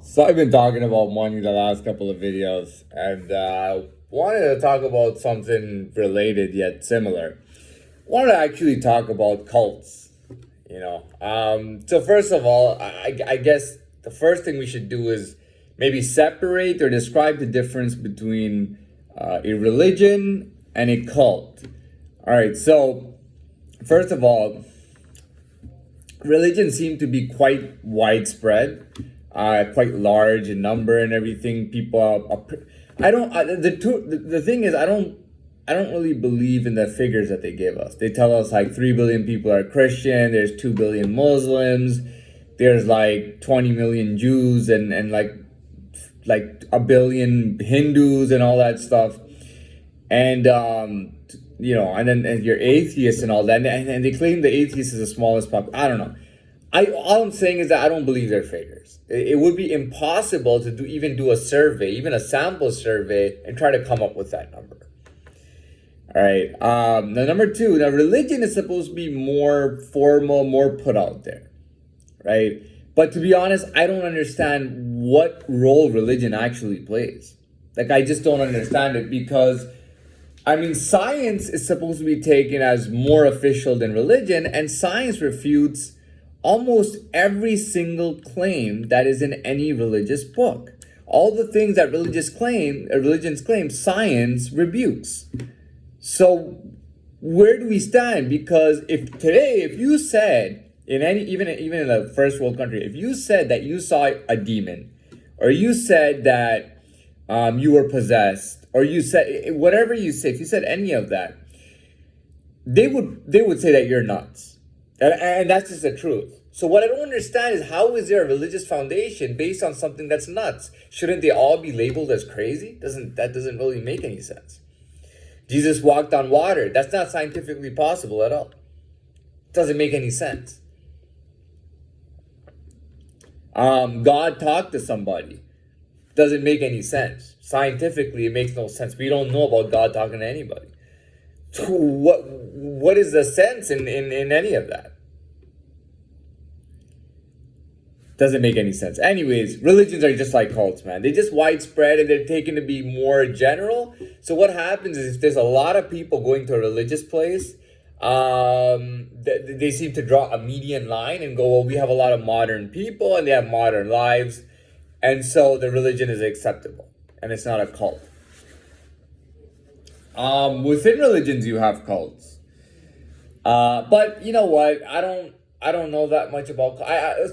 So I've been talking about money the last couple of videos, and wanted to talk about something related yet similar. Wanted to actually talk about cults. So first of all, I guess the first thing we should do is maybe separate or describe the difference between a religion and a cult. All right. So first of all, religions seem to be quite widespread, quite large in number and everything. People I don't. The thing is, I don't really believe in the figures that they give us. They tell us like 3 billion people are Christian. There's 2 billion Muslims. There's like 20 million Jews and like a billion Hindus and all that stuff. And and then and you're atheists and all that, and they claim the atheist is the smallest pop. I don't know. All I'm saying is that I don't believe their figures. It would be impossible to even do a survey, even a sample survey, and try to come up with that number. All right. Now, number two. Now, religion is supposed to be more formal, more put out there, right? But to be honest, I don't understand what role religion actually plays. Like, I just don't understand it because I mean, science is supposed to be taken as more official than religion, and science refutes almost every single claim that is in any religious book. All the things that religions claim, science rebukes. So where do we stand? Because if you said in any even in a first world country, if you said that you saw a demon, or you said that you were possessed, or you said whatever you say, if you said any of that, they would say that you're nuts, and that's just the truth. So what I don't understand is, how is there a religious foundation based on something that's nuts? Shouldn't they all be labeled as crazy? Doesn't really make any sense. Jesus walked on water. That's not scientifically possible at all. Doesn't make any sense. God talked to somebody. Doesn't make any sense. Scientifically, it makes no sense. We don't know about God talking to anybody. So what is the sense in any of that? Doesn't make any sense. Anyways, religions are just like cults, man. They're just widespread and they're taken to be more general. So what happens is, if there's a lot of people going to a religious place, they seem to draw a median line and go, well, we have a lot of modern people and they have modern lives, and so the religion is acceptable and it's not a cult. Within religions, you have cults. But you know what? I don't know that much about.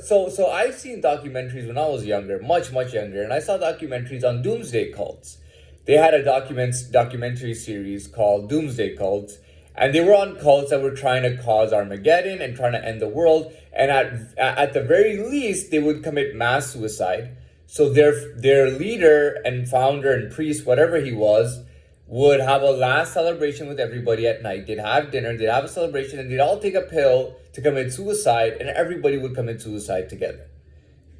So I've seen documentaries when I was younger, much younger, and I saw documentaries on doomsday cults. They had a documentary series called Doomsday Cults, and they were on cults that were trying to cause Armageddon and trying to end the world. And at the very least, they would commit mass suicide. So their leader and founder and priest, whatever he was, would have a last celebration with everybody at night. They'd have dinner, they'd have a celebration, and they'd all take a pill to commit suicide, and everybody would commit suicide together.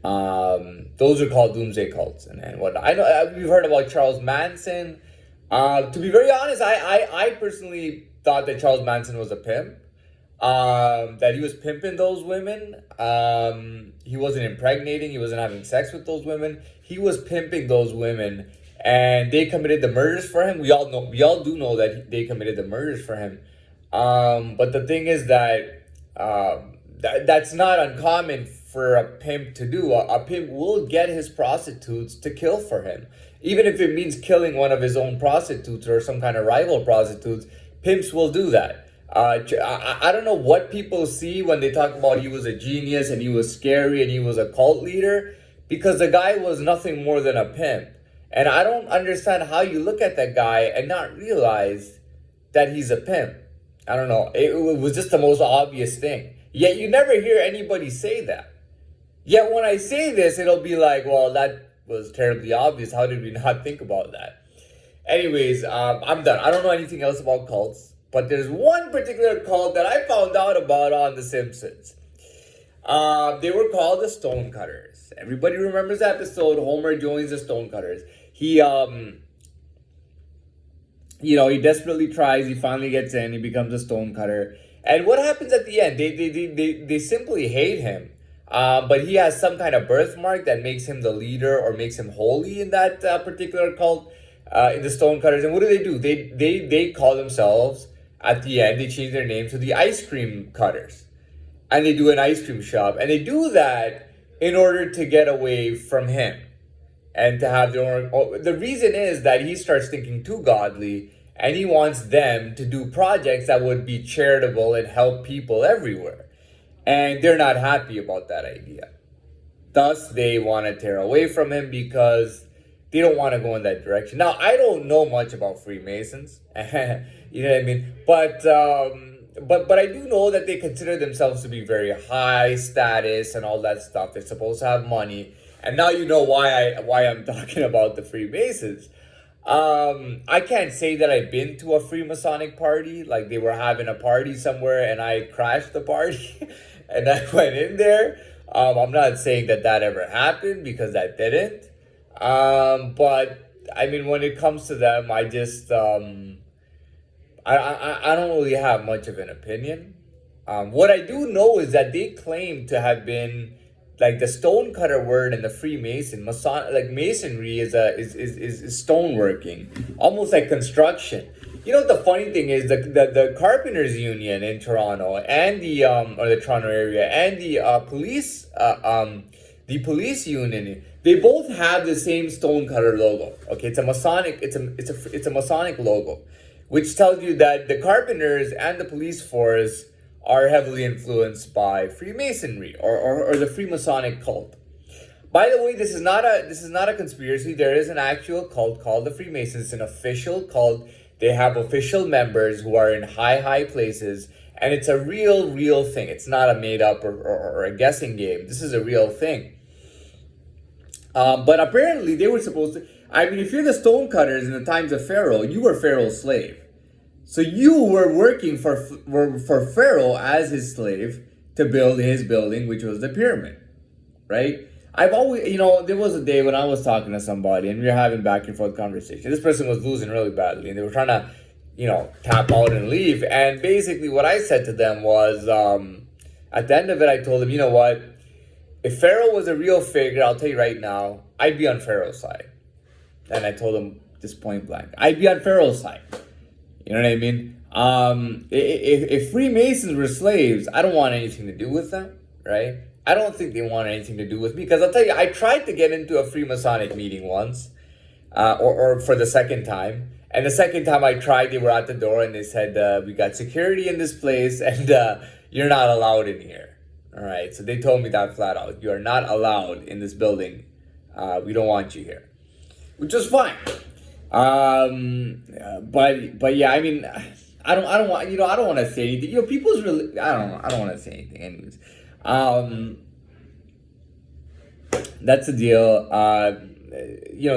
Those are called doomsday cults and whatnot. I know we've heard about Charles Manson. To be very honest, I personally thought that Charles Manson was a pimp. That he was pimping those women. He wasn't impregnating. He wasn't having sex with those women. He was pimping those women, and they committed the murders for him. We all do know that they committed the murders for him. But the thing is that that's not uncommon for a pimp to do. A pimp will get his prostitutes to kill for him, even if it means killing one of his own prostitutes or some kind of rival prostitutes. Pimps will do that. I don't know what people see when they talk about he was a genius and he was scary and he was a cult leader, because the guy was nothing more than a pimp. And I don't understand how you look at that guy and not realize that he's a pimp. I don't know. It was just the most obvious thing. Yet you never hear anybody say that. Yet when I say this, it'll be like, well, that was terribly obvious. How did we not think about that? Anyways, I'm done. I don't know anything else about cults, but there's one particular cult that I found out about on The Simpsons. They were called the Stonecutters. Everybody remembers the episode. Homer joins the Stonecutters. He he desperately tries. He finally gets in. He becomes a stonecutter. And what happens at the end? They simply hate him. But he has some kind of birthmark that makes him the leader or makes him holy in that particular cult, in the Stonecutters. And what do? They call themselves, at the end, they change their name to the Ice Cream Cutters. And they do an ice cream shop. And they do that in order to get away from him and to have their own. The reason is that he starts thinking too godly and he wants them to do projects that would be charitable and help people everywhere. And they're not happy about that idea. Thus, they want to tear away from him because they don't want to go in that direction. Now, I don't know much about Freemasons, you know what I mean? But I do know that they consider themselves to be very high status and all that stuff. They're supposed to have money. And now you know why I'm talking about the Freemasons. I can't say that I've been to a Freemasonic party. Like they were having a party somewhere and I crashed the party and I went in there. I'm not saying that ever happened because that didn't. But I mean, when it comes to them, I just I don't really have much of an opinion. What I do know is that they claim to have been like the stonecutter word and the Freemason, like masonry is stoneworking, almost like construction. You know what the funny thing is, the carpenters union in Toronto and the or the Toronto area and the police union, they both have the same stonecutter logo. Okay, it's a Masonic, it's a Masonic logo, which tells you that the carpenters and the police force are heavily influenced by Freemasonry or the Freemasonic cult. By the way, this is not a conspiracy. There is an actual cult called the Freemasons. It's an official cult. They have official members who are in high places, and it's a real thing. It's not a made up or a guessing game. This is a real thing. But apparently they were supposed to. I mean, if you're the stonecutters in the times of Pharaoh, you were Pharaoh's slave. So you were working for Pharaoh as his slave to build his building, which was the pyramid, right? I've always, there was a day when I was talking to somebody and we were having back and forth conversation. This person was losing really badly and they were trying to, tap out and leave. And basically what I said to them was, at the end of it, I told them, you know what? If Pharaoh was a real figure, I'll tell you right now, I'd be on Pharaoh's side. And I told him just point blank, I'd be on Pharaoh's side. You know what I mean? If Freemasons were slaves, I don't want anything to do with them, right? I don't think they want anything to do with me because I'll tell you, I tried to get into a Freemasonic meeting once, or for the second time. And the second time I tried, they were at the door and they said, we got security in this place and you're not allowed in here. All right, so they told me that flat out. You are not allowed in this building. We don't want you here, which was fine. But yeah, I mean, I don't want, I don't want to say anything. People's really, I don't want to say anything anyways. That's the deal.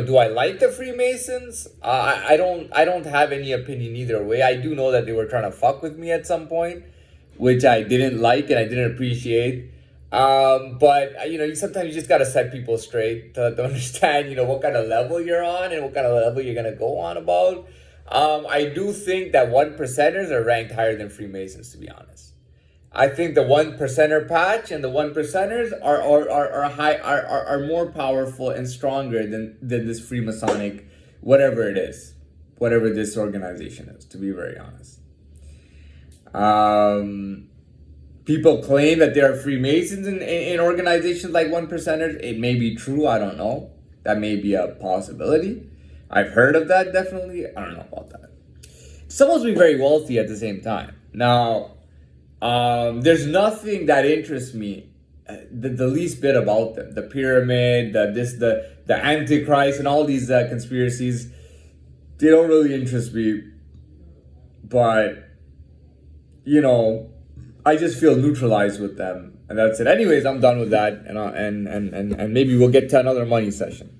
Do I like the Freemasons? I don't have any opinion either way. I do know that they were trying to fuck with me at some point, which I didn't like and I didn't appreciate. But sometimes you just gotta set people straight to understand, what kind of level you're on and what kind of level you're gonna go on about. I do think that 1%ers are ranked higher than Freemasons, to be honest. I think the 1%er patch and the 1%ers are more powerful and stronger than this Freemasonic, whatever it is, whatever this organization is, to be very honest. People claim that there are Freemasons in organizations like 1%ers. It may be true. I don't know. That may be a possibility. I've heard of that, definitely. I don't know about that. Someone's being very wealthy at the same time. Now, there's nothing that interests me the least bit about them. The pyramid, the Antichrist, and all these conspiracies, they don't really interest me. But, I just feel neutralized with them, and that's it. Anyways, I'm done with that, and maybe we'll get to another money session.